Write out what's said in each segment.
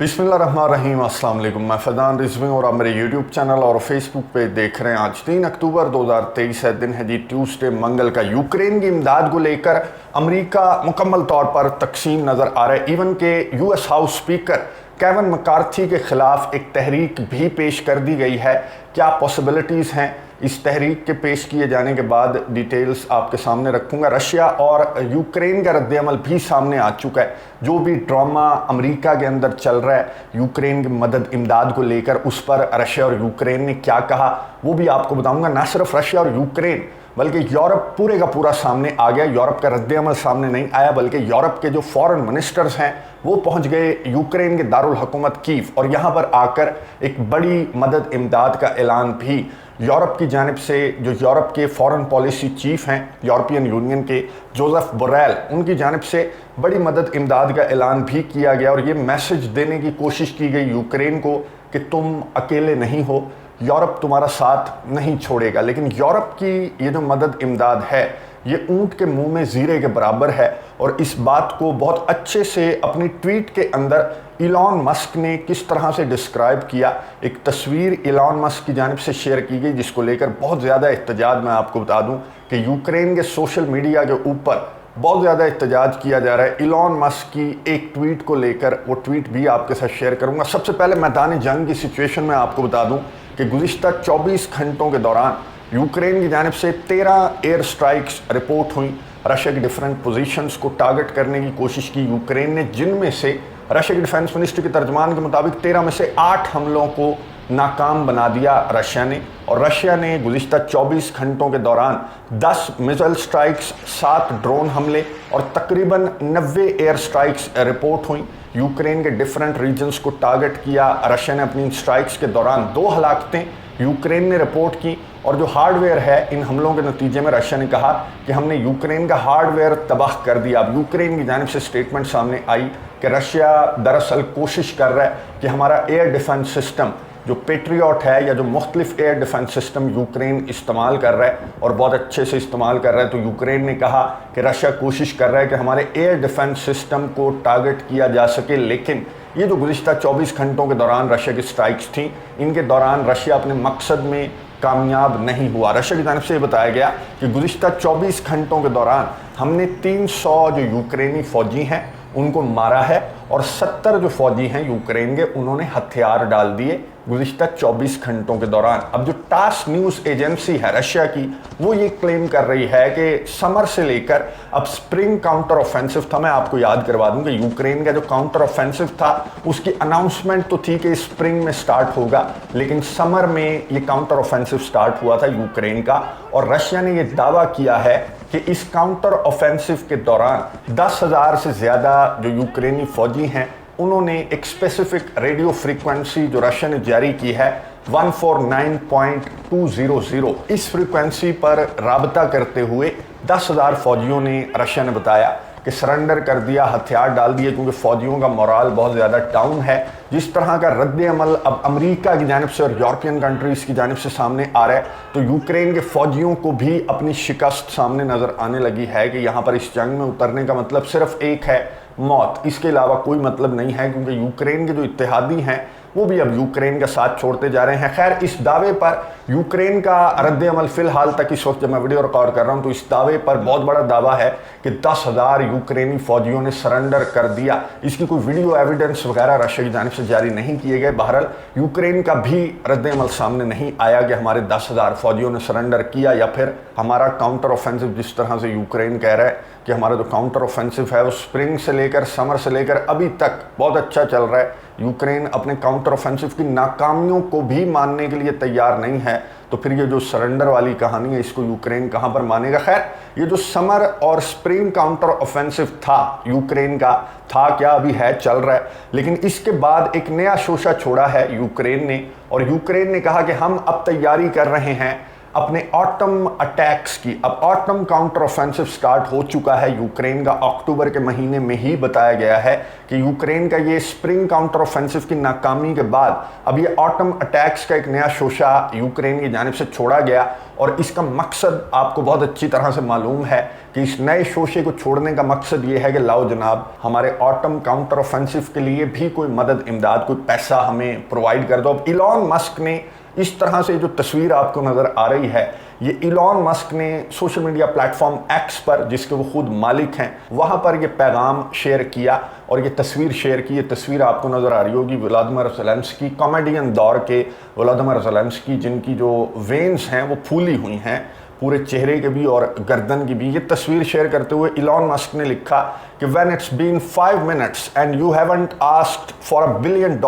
बिस्मिल्लाहिर्रहमानिर्रहीम। अस्सलाम वालेकुम। मैं फैज़ान रिजवी और आप मेरे यूट्यूब चैनल और फेसबुक पे देख रहे हैं। आज 3 अक्टूबर 2023 है, दिन है जी ट्यूसडे, मंगल का। यूक्रेन की इमदाद को लेकर अमेरिका मुकम्मल तौर पर तकसीम नज़र आ रहा है। इवन के US house speaker Kevin McCarthy के ख़िलाफ़ एक तहरीक भी पेश कर दी गई है। क्या पॉसिबिलिटीज़ हैं इस तहरीक के पेश किए जाने के बाद, डिटेल्स आपके सामने रखूंगा। रशिया और यूक्रेन का रद्द-ए-अमल भी सामने आ चुका है। जो भी ड्रामा अमेरिका के अंदर चल रहा है यूक्रेन की मदद इमदाद को लेकर, उस पर रशिया और यूक्रेन ने क्या कहा वो भी आपको बताऊंगा। ना सिर्फ रशिया और यूक्रेन बल्कि यूरोप पूरे का पूरा सामने आ गया। यूरोप का रद्द-ए-अमल सामने नहीं आया, बल्कि यूरोप के जो फॉरेन मिनिस्टर्स हैं वो पहुंच गए यूक्रेन के दारुल हुकूमत कीव, और यहाँ पर आकर एक बड़ी मदद इमदाद का ऐलान भी यूरोप की जानिब से, जो यूरोप के फॉरेन पॉलिसी चीफ हैं यूरोपियन यूनियन के, जोसेफ बोरेल, उनकी जानिब से बड़ी मदद इमदाद का ऐलान भी किया गया। और ये मैसेज देने की कोशिश की गई यूक्रेन को कि तुम अकेले नहीं हो, यूरोप तुम्हारा साथ नहीं छोड़ेगा। लेकिन यूरोप की ये जो मदद इमदाद है ये ऊंट के मुंह में ज़ीरे के बराबर है। और इस बात को बहुत अच्छे से अपनी ट्वीट के अंदर इलॉन मस्क ने किस तरह से डिस्क्राइब किया। एक तस्वीर इलॉन मस्क की जानिब से शेयर की गई जिसको लेकर बहुत ज़्यादा एहतजाज, मैं आपको बता दूं कि यूक्रेन के सोशल मीडिया के ऊपर बहुत ज़्यादा एहतजाज किया जा रहा है इलॉन मस्क की एक ट्वीट को लेकर। वो ट्वीट भी आपके साथ शेयर करूंगा। सबसे पहले मैदान जंग की सिचुएशन में आपको बता दूं कि गुज़िश्ता 24 घंटों के दौरान यूक्रेन की जानिब से 13 एयर स्ट्राइक्स रिपोर्ट हुई। रशिया की डिफरेंट पोजीशंस को टारगेट करने की कोशिश की यूक्रेन ने, जिनमें से रशिया के डिफेंस मिनिस्टर के तर्जमान के मुताबिक 13 में से 8 हमलों को नाकाम बना दिया रशिया ने। और रशिया ने गुज़िश्ता 24 घंटों के दौरान 10 मिसाइल स्ट्राइक्स, 7 ड्रोन हमले और तकरीबन 90 एयर स्ट्राइक्स रिपोर्ट हुई। यूक्रेन के डिफरेंट रीजन्स को टारगेट किया रशिया ने। अपनी स्ट्राइक्स के दौरान 2 हलाकतें यूक्रेन ने रिपोर्ट की। और जो हार्डवेयर है, इन हमलों के नतीजे में रशिया ने कहा कि हमने यूक्रेन का हार्डवेयर तबाह कर दिया। अब यूक्रेन की जानिब से स्टेटमेंट सामने आई कि रशिया दरअसल कोशिश कर रहा है कि हमारा एयर डिफेंस सिस्टम जो पेट्रियट है, या जो मुख्तलिफ एयर डिफेंस सिस्टम यूक्रेन इस्तेमाल कर रहा है और बहुत अच्छे से इस्तेमाल कर रहा है, तो यूक्रेन ने कहा कि रशिया कोशिश कर रहा है कि हमारे एयर डिफेंस सिस्टम को टारगेट किया जा सके। लेकिन ये जो गुज़िश्ता 24 घंटों के दौरान रशिया की स्ट्राइक्स थी, इनके दौरान रशिया अपने मकसद में कामयाब नहीं हुआ। रशिया की जानिब से बताया गया कि गुज़िश्ता 24 घंटों के दौरान हमने 300 जो यूक्रेनी फ़ौजी हैं उनको मारा है, और 70 जो फ़ौजी हैं यूक्रेन के उन्होंने हथियार डाल दिए गुज़िश्ता 24 घंटों के दौरान। अब जो टास न्यूज़ एजेंसी है रशिया की, वो ये क्लेम कर रही है कि समर से लेकर अब स्प्रिंग काउंटर ऑफेंसिव था। मैं आपको याद करवा दूं कि यूक्रेन का जो काउंटर ऑफेंसिव था उसकी अनाउंसमेंट तो थी कि स्प्रिंग में स्टार्ट होगा, लेकिन समर में ये काउंटर ऑफेंसिव स्टार्ट हुआ था यूक्रेन का। और रशिया ने ये दावा किया है कि इस काउंटर ऑफेंसिव के दौरान 10,000 से ज़्यादा जो यूक्रेनी फ़ौजी हैं उन्होंने एक स्पेसिफिक रेडियो फ्रीक्वेंसी जो रशिया ने जारी की है 149.200, इस फ्रीक्वेंसी पर राबता करते हुए 10,000 फ़ौजियों ने, रशिया ने बताया कि सरेंडर कर दिया, हथियार डाल दिए, क्योंकि फ़ौजियों का मोराल बहुत ज़्यादा डाउन है। जिस तरह का रद्द-ए-अमल अब अमेरिका की जानिब से और यूरोपियन कंट्रीज़ की जानिब से सामने आ रहा है, तो यूक्रेन के फ़ौजियों को भी अपनी शिकस्त सामने नज़र आने लगी है कि यहाँ पर इस जंग में उतरने का मतलब सिर्फ एक है, मौत। इसके अलावा कोई मतलब नहीं है, क्योंकि यूक्रेन के जो इत्तेहादी हैं वो भी अब यूक्रेन का साथ छोड़ते जा रहे हैं। खैर, इस दावे पर यूक्रेन का रद्द-ए-अमल फ़िलहाल तक, इस वक्त जब मैं वीडियो रिकॉर्ड कर रहा हूं, तो इस दावे पर बहुत बड़ा दावा है कि 10,000 यूक्रेनी फ़ौजियों ने सरेंडर कर दिया। इसकी कोई वीडियो एविडेंस वगैरह रशिया की जानिब से जारी नहीं किए गए। बहरहाल यूक्रेन का भी रद्द-ए-अमल सामने नहीं आया कि हमारे 10,000 फ़ौजियों ने सरेंडर किया, या फिर हमारा काउंटर ऑफेंसिव, जिस तरह से यूक्रेन कह रहा है कि हमारा जो काउंटर ऑफेंसिव है वो स्प्रिंग से लेकर, समर से लेकर अभी तक बहुत अच्छा चल रहा है। यूक्रेन अपने काउंटर ऑफेंसिव की नाकामियों को भी मानने के लिए तैयार नहीं है, तो फिर ये जो सरेंडर वाली कहानी है इसको यूक्रेन कहाँ पर मानेगा। खैर, ये जो समर और स्प्रिंग काउंटर ऑफेंसिव था यूक्रेन का, था क्या, अभी है, चल रहा है। लेकिन इसके बाद एक नया शोशा छोड़ा है यूक्रेन ने, और यूक्रेन ने कहा कि हम अब तैयारी कर रहे हैं अपने ऑटम अटैक्स की। अब ऑटम काउंटर ऑफेंसिव स्टार्ट हो चुका है यूक्रेन का। अक्टूबर के महीने में ही बताया गया है कि यूक्रेन का ये स्प्रिंग काउंटर ऑफेंसिव की नाकामी के बाद अब ये ऑटम अटैक्स का एक नया शोशा यूक्रेन की जानिब से छोड़ा गया। और इसका मकसद आपको बहुत अच्छी तरह से मालूम है कि इस नए शोशे को छोड़ने का मकसद ये है कि लाओ जनाब हमारे ऑटम काउंटर ऑफेंसिव के लिए भी कोई मदद इमदाद, कोई पैसा हमें प्रोवाइड कर दो। अब इलॉन मस्क ने इस तरह से जो तस्वीर आपको नज़र आ रही है, ये इलॉन मस्क ने सोशल मीडिया प्लेटफॉर्म एक्स पर, जिसके वो खुद मालिक हैं, वहाँ पर ये पैगाम शेयर किया और ये तस्वीर शेयर की। ये तस्वीर आपको नज़र आ रही होगी व्लादिमीर ज़ेलेंस्की, कॉमेडियन दौर के व्लादिमीर ज़ेलेंस्की, जिनकी जो वेन्स हैं वो फूली हुई हैं, पूरे चेहरे के भी और गर्दन की भी। ये तस्वीर शेयर करते हुए इलॉन मस्क ने लिखा कि when it's been 5 minutes and you haven't asked for $1 billion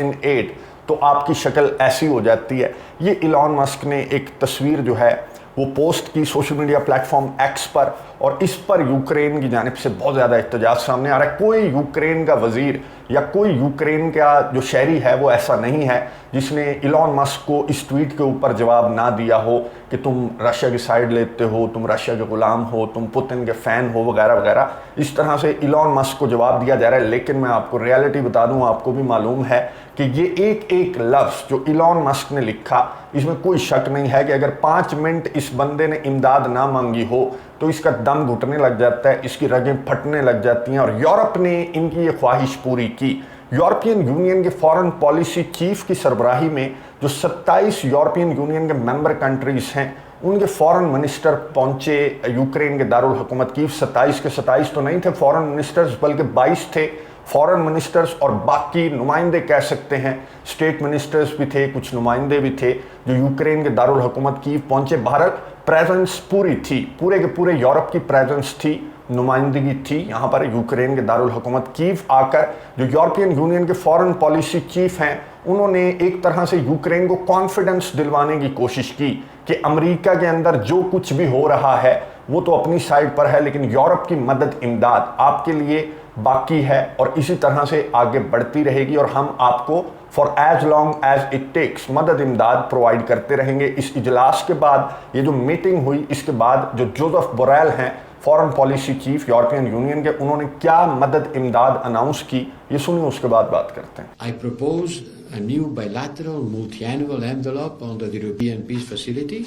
in ad, तो आपकी शक्ल ऐसी हो जाती है। ये इलॉन मस्क ने एक तस्वीर जो है वो पोस्ट की सोशल मीडिया प्लेटफॉर्म एक्स पर, और इस पर यूक्रेन की जानिब से बहुत ज़्यादा एहतजाज सामने आ रहा है। कोई यूक्रेन का वज़ीर या कोई यूक्रेन का जो शहरी है वो ऐसा नहीं है जिसने इलॉन मस्क को इस ट्वीट के ऊपर जवाब ना दिया हो कि तुम रशिया की साइड लेते हो, तुम रशिया के गुलाम हो, तुम पुतिन के फ़ैन हो, वगैरह वगैरह। इस तरह से इलॉन मस्क को जवाब दिया जा रहा है। लेकिन मैं आपको रियलिटी बता दूं, आपको भी मालूम है कि ये एक एक लफ्ज़ जो इलॉन मस्क ने लिखा, इसमें कोई शक नहीं है कि अगर 5 मिनट इस बंदे ने इमदाद ना मांगी हो तो इसका दम घुटने लग जाता है, इसकी रगें फटने लग जाती हैं। और यूरोप ने इनकी ये ख्वाहिश पूरी की। यूरोपियन यूनियन के फॉरेन पॉलिसी चीफ की सरबराही में जो 27 यूरोपियन यूनियन के मेंबर कंट्रीज़ हैं, उनके फॉरेन मिनिस्टर पहुंचे यूक्रेन के दारुल हुकूमत कीव। 27 के 27 तो नहीं थे फॉरेन मिनिस्टर्स, बल्कि 22 थे फॉरेन मिनिस्टर्स, और बाकी नुमाइंदे कह सकते हैं, स्टेट मिनिस्टर्स भी थे, कुछ नुमाइंदे भी थे जो यूक्रेन के दारुल हुकूमत कीव पहुंचे। भारत प्रेजेंस पूरी थी, पूरे के पूरे यूरोप की प्रेजेंस थी, नुमाइंदगी थी यहाँ पर यूक्रेन के दारुल हुकूमत कीव आकर। जो यूरोपियन यूनियन के फॉरेन पॉलिसी चीफ हैं, उन्होंने एक तरह से यूक्रेन को कॉन्फिडेंस दिलवाने की कोशिश की कि अमेरिका के अंदर जो कुछ भी हो रहा है वो तो अपनी साइड पर है, लेकिन यूरोप की मदद इमदाद आपके लिए बाकी है और इसी तरह से आगे बढ़ती रहेगी, और हम आपको for as long as it takes मदद इमदाद प्रोवाइड करते रहेंगे। इस इजलास के बाद, ये जो मीटिंग हुई, इसके बाद जो जोसेफ बोरेल हैं foreign policy chief European union के, उन्होंने क्या मदद इमदाद अनाउंस की, ये सुनिए, उसके बाद बात करते हैं। I propose a new bilateral multi-annual envelope under the European Peace Facility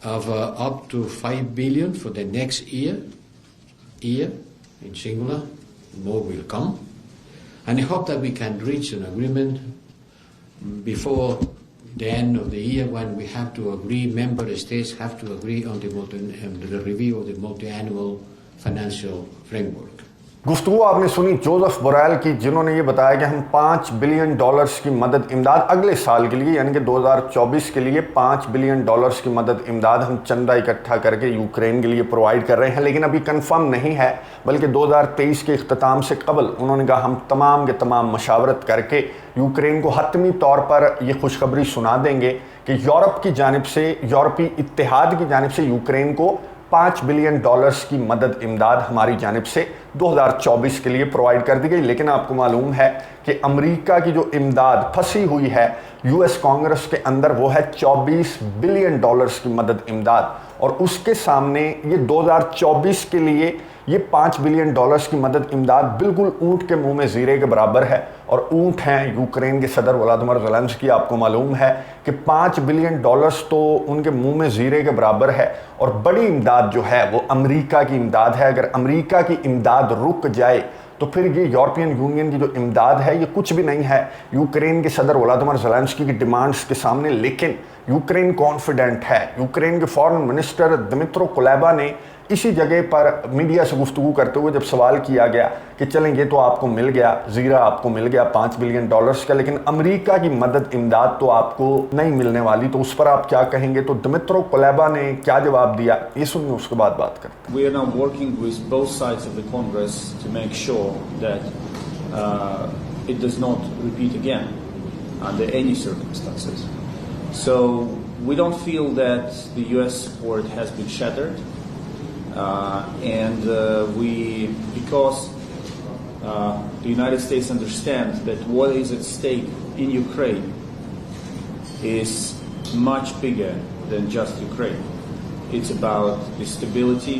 of up to 5 billion for the next year in singular. More will come, and I hope that we can reach an agreement before the end of the year, when we have to agree, member states have to agree on the review of the multi-annual financial framework. गुफ्तगू आपने सुनी Joseph boreal की, जिन्होंने ये बताया कि हम $5 billion की मदद इमदाद अगले साल के लिए, यानी कि 2024 के लिए $5 बिलियन की मदद इमदाद हम चंदा इकट्ठा करके यूक्रेन के लिए प्रोवाइड कर रहे हैं। लेकिन अभी कंफर्म नहीं है, बल्कि 2023 के इख्तिताम से कबल उन्होंने कहा हम तमाम के तमाम मशावरत करके यूक्रेन को हतमी तौर पर ये खुशखबरी सुना देंगे कि यूरोप की जानिब से, यूरोपीय इत्तेहाद की जानिब से यूक्रेन को $5 बिलियन की मदद इमदाद हमारी जानिब से 2024 के लिए प्रोवाइड कर दी गई। लेकिन आपको मालूम है कि अमेरिका की जो इमदाद फंसी हुई है यूएस कांग्रेस के अंदर, वो है $24 बिलियन की मदद इमदाद, और उसके सामने ये 2024 के लिए ये $5 बिलियन की मदद इमदाद बिल्कुल ऊंट के मुंह में जीरे के बराबर है। और ऊंट हैं यूक्रेन के सदर व्लादिमीर ज़ेलेंस्की। आपको मालूम है कि $5 बिलियन तो उनके मुंह में जीरे के बराबर है, और बड़ी इमदाद जो है वो अमेरिका की इमदाद है। अगर अमेरिका की इमदाद रुक जाए तो फिर ये यूरोपियन यूनियन की जो इमदाद है ये कुछ भी नहीं है यूक्रेन के सदर व्लादिमीर ज़ेलेंस्की की डिमांड्स के सामने। लेकिन यूक्रेन कॉन्फिडेंट है। यूक्रेन के फॉरेन मिनिस्टर दिमित्रो कुलेबा ने इसी जगह पर मीडिया से गुफ्तगू करते हुए जब सवाल किया गया कि चलें ये तो आपको मिल गया, जीरा आपको मिल गया $5 बिलियन का, लेकिन अमेरिका की मदद इमदाद तो आपको नहीं मिलने वाली, तो उस पर आप क्या कहेंगे? तो दिमित्रो कुलेबा ने क्या जवाब दिया, ये सुनिए, उसके बाद बात करते हैं। We are now working with both sides of the Congress to make sure that it does not repeat again under any circumstances. So we don't feel that the US support has been shattered. Because the United States understands that what is at stake in Ukraine is much bigger than just Ukraine. It's about the stability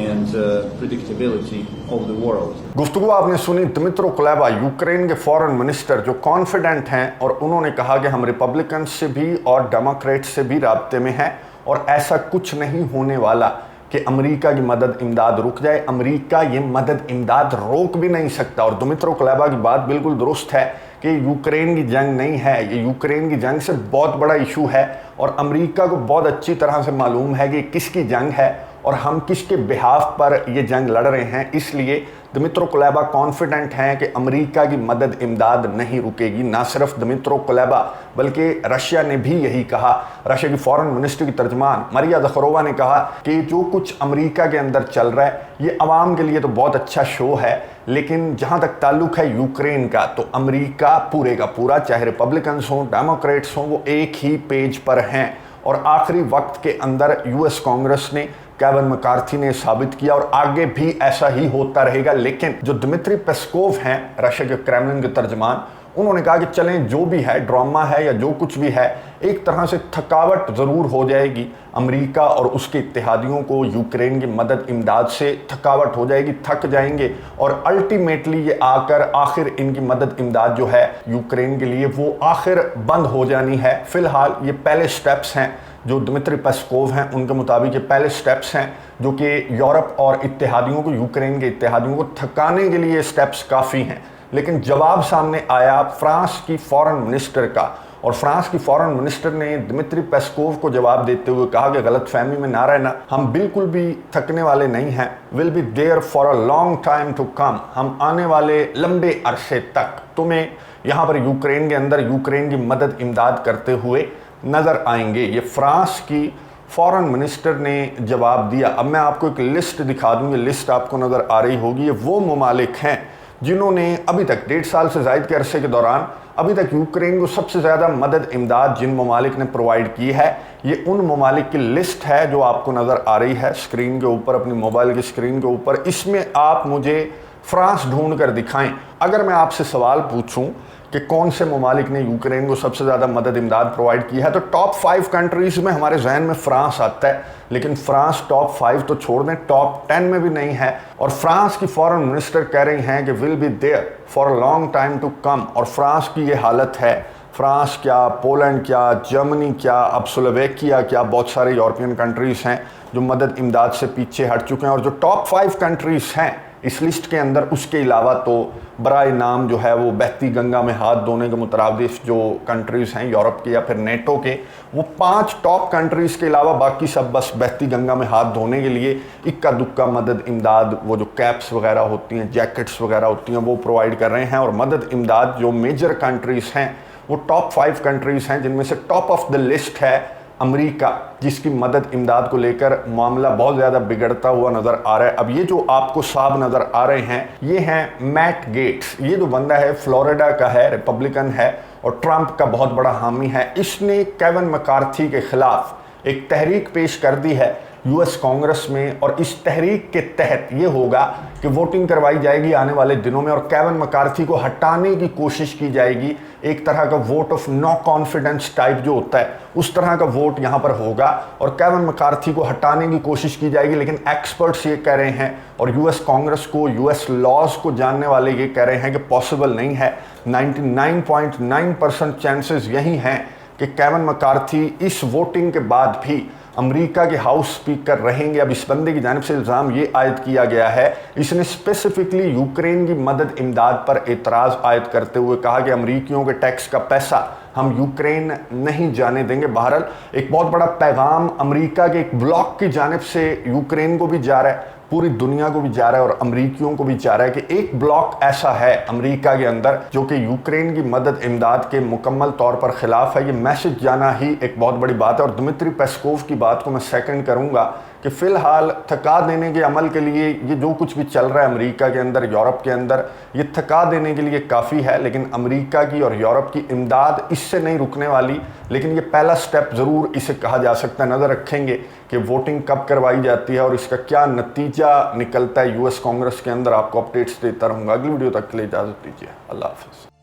and predictability of the world. गुफ्तगू आपने सुनी Dmytro Kuleba, Ukraine के foreign minister, जो confident हैं, और उन्होंने कहा कि हम रिपब्लिकन से भी और डेमोक्रेट से भी राब्ते में हैं और ऐसा कुछ नहीं होने वाला कि अमेरिका की मदद इमदाद रुक जाए। अमेरिका ये मदद इमदाद रोक भी नहीं सकता। और दिमित्रो कुलेबा की बात बिल्कुल दुरुस्त है कि यूक्रेन की जंग नहीं है, ये यूक्रेन की जंग से बहुत बड़ा इशू है और अमेरिका को बहुत अच्छी तरह से मालूम है कि किसकी जंग है और हम किसके बिहाफ पर ये जंग लड़ रहे हैं। इसलिए दिमित्रो कुलेबा कॉन्फिडेंट हैं कि अमेरिका की मदद इमदाद नहीं रुकेगी। ना सिर्फ दिमित्रो कुलेबा बल्कि रशिया ने भी यही कहा। रशिया की फॉरेन मिनिस्टर की तर्जमान मारिया ज़खरोवा ने कहा कि जो कुछ अमेरिका के अंदर चल रहा है ये अवाम के लिए तो बहुत अच्छा शो है, लेकिन जहाँ तक ताल्लुक है यूक्रेन का तो अमेरिका पूरे का पूरा, चाहे रिपब्लिकन्स हों डेमोक्रेट्स हों, वो एक ही पेज पर हैं। और आखिरी वक्त के अंदर यूएस कांग्रेस ने, केविन मैकार्थी ने साबित किया और आगे भी ऐसा ही होता रहेगा। लेकिन जो दिमित्री पेस्कोव हैं रशिया के क्रेमलिन के तर्जमान, उन्होंने कहा कि चलें जो भी है ड्रामा है या जो कुछ भी है, एक तरह से थकावट ज़रूर हो जाएगी अमेरिका और उसके इत्तेहादियों को। यूक्रेन की मदद इमदाद से थकावट हो जाएगी, थक जाएंगे और अल्टीमेटली ये आकर आखिर इनकी मदद इमदाद जो है यूक्रेन के लिए वो आखिर बंद हो जानी है। फ़िलहाल ये पहले स्टेप्स हैं जो दिमित्री पेस्कोव हैं उनके मुताबिक, ये पहले स्टेप्स हैं जो कि यूरोप और इत्तेहादियों को, यूक्रेन के इत्तेहादियों को थकाने के लिए स्टेप्स काफ़ी हैं। लेकिन जवाब सामने आया फ्रांस की फॉरेन मिनिस्टर का और फ्रांस की फॉरेन मिनिस्टर ने दिमित्री पेस्कोव को जवाब देते हुए कहा कि गलतफहमी में ना रहना, हम बिल्कुल भी थकने वाले नहीं हैं। Will be there for a long time to come, हम आने वाले लंबे अरसे तक तुम्हें यहाँ पर यूक्रेन के अंदर यूक्रेन की मदद इमदाद करते हुए नज़र आएंगे। ये फ्रांस की फॉरेन मिनिस्टर ने जवाब दिया। अब मैं आपको एक लिस्ट दिखा दूँगी, लिस्ट आपको नज़र आ रही होगी। ये वो ममालिक हैं जिन्होंने अभी तक 1.5 साल से ज़ायद के अरसे के दौरान अभी तक यूक्रेन को सबसे ज़्यादा मदद इमदाद जिन ममालिक ने प्रोवाइड की है, ये उन ममालिक की लिस्ट है जो आपको नज़र आ रही है स्क्रीन के ऊपर, अपनी मोबाइल की स्क्रीन के ऊपर। इसमें आप मुझे फ्रांस ढूंढ कर दिखाएं। अगर मैं आपसे सवाल पूछूं कि कौन से ममालिक ने यूक्रेन को सबसे ज़्यादा मदद इमदाद प्रोवाइड की है, तो टॉप 5 कंट्रीज़ में हमारे जहन में फ्रांस आता है। लेकिन फ्रांस टॉप 5 तो छोड़ दें, टॉप 10 में भी नहीं है। और फ्रांस की फॉरेन मिनिस्टर कह रही हैं कि will be there for a long time to come. और फ्रांस की ये हालत है, फ्रांस क्या, पोलैंड क्या, जर्मनी क्या, अब स्लोवेकिया क्या, बहुत सारे यूरोपियन कंट्रीज़ हैं जो मदद इमदाद से पीछे हट चुके हैं। और जो टॉप 5 कंट्रीज़ हैं इस लिस्ट के अंदर, उसके अलावा तो बराए नाम जो है वो बहती गंगा में हाथ धोने के मुताबिक जो कंट्रीज़ हैं यूरोप के या फिर नेटो के, वो 5 टॉप कंट्रीज़ के अलावा बाकी सब बस बहती गंगा में हाथ धोने के लिए इक्का दुक्का मदद इमदाद, वो जो कैप्स वगैरह होती हैं, जैकेट्स वगैरह होती हैं, वो प्रोवाइड कर रहे हैं। और मदद इमदाद जो मेजर कंट्रीज़ हैं वो टॉप 5 कंट्रीज़ हैं, जिनमें से टॉप ऑफ द लिस्ट है अमेरिका, जिसकी मदद इमदाद को लेकर मामला बहुत ज़्यादा बिगड़ता हुआ नज़र आ रहा है। अब ये जो आपको साहब नज़र आ रहे हैं, ये हैं मैट गेट्स। ये जो बंदा है फ्लोरिडा का है, रिपब्लिकन है और ट्रंप का बहुत बड़ा हामी है। इसने केविन मैकार्थी के खिलाफ एक तहरीक पेश कर दी है यूएस कांग्रेस में और इस तहरीक के तहत ये होगा कि वोटिंग करवाई जाएगी आने वाले दिनों में और केविन मैकार्थी को हटाने की कोशिश की जाएगी। एक तरह का vote of no confidence type जो होता है, उस तरह का वोट यहाँ पर होगा और केविन मैकार्थी को हटाने की कोशिश की जाएगी। लेकिन एक्सपर्ट्स ये कह रहे हैं और यूएस कांग्रेस को, यूएस लॉज को जानने वाले ये कह रहे हैं कि पॉसिबल नहीं है। 99.9% चांसेस यही हैं कि केविन मैकार्थी इस वोटिंग के बाद भी अमेरिका के हाउस स्पीकर रहेंगे। अब इस बंदे की जानिब से इल्ज़ाम ये आयद किया गया है, इसने स्पेसिफिकली यूक्रेन की मदद इमदाद पर एतराज़ आयद करते हुए कहा कि अमरीकियों के टैक्स का पैसा हम यूक्रेन नहीं जाने देंगे। बहरहाल एक बहुत बड़ा पैगाम अमेरिका के एक ब्लॉक की जानिब से यूक्रेन को भी जा रहा है, पूरी दुनिया को भी जा रहा है और अमरीकियों को भी जा रहा है कि एक ब्लॉक ऐसा है अमेरिका के अंदर जो कि यूक्रेन की मदद इमदाद के मुकम्मल तौर पर ख़िलाफ़ है। ये मैसेज जाना ही एक बहुत बड़ी बात है। और दिमित्री पेस्कोव की बात को मैं सेकंड करूंगा कि फ़िलहाल थका देने के अमल के लिए ये जो कुछ भी चल रहा है अमेरिका के अंदर, यूरोप के अंदर, ये थका देने के लिए काफ़ी है। लेकिन अमेरिका की और यूरोप की इमदाद इससे नहीं रुकने वाली। लेकिन ये पहला स्टेप ज़रूर इसे कहा जा सकता है। नज़र रखेंगे कि वोटिंग कब करवाई जाती है और इसका क्या नतीजा निकलता है यूएस कांग्रेस के अंदर। आपको अपडेट्स देता रहूँगा। अगली वीडियो तक के लिए इजाज़त दीजिए। अल्लाह हाफ़िज़।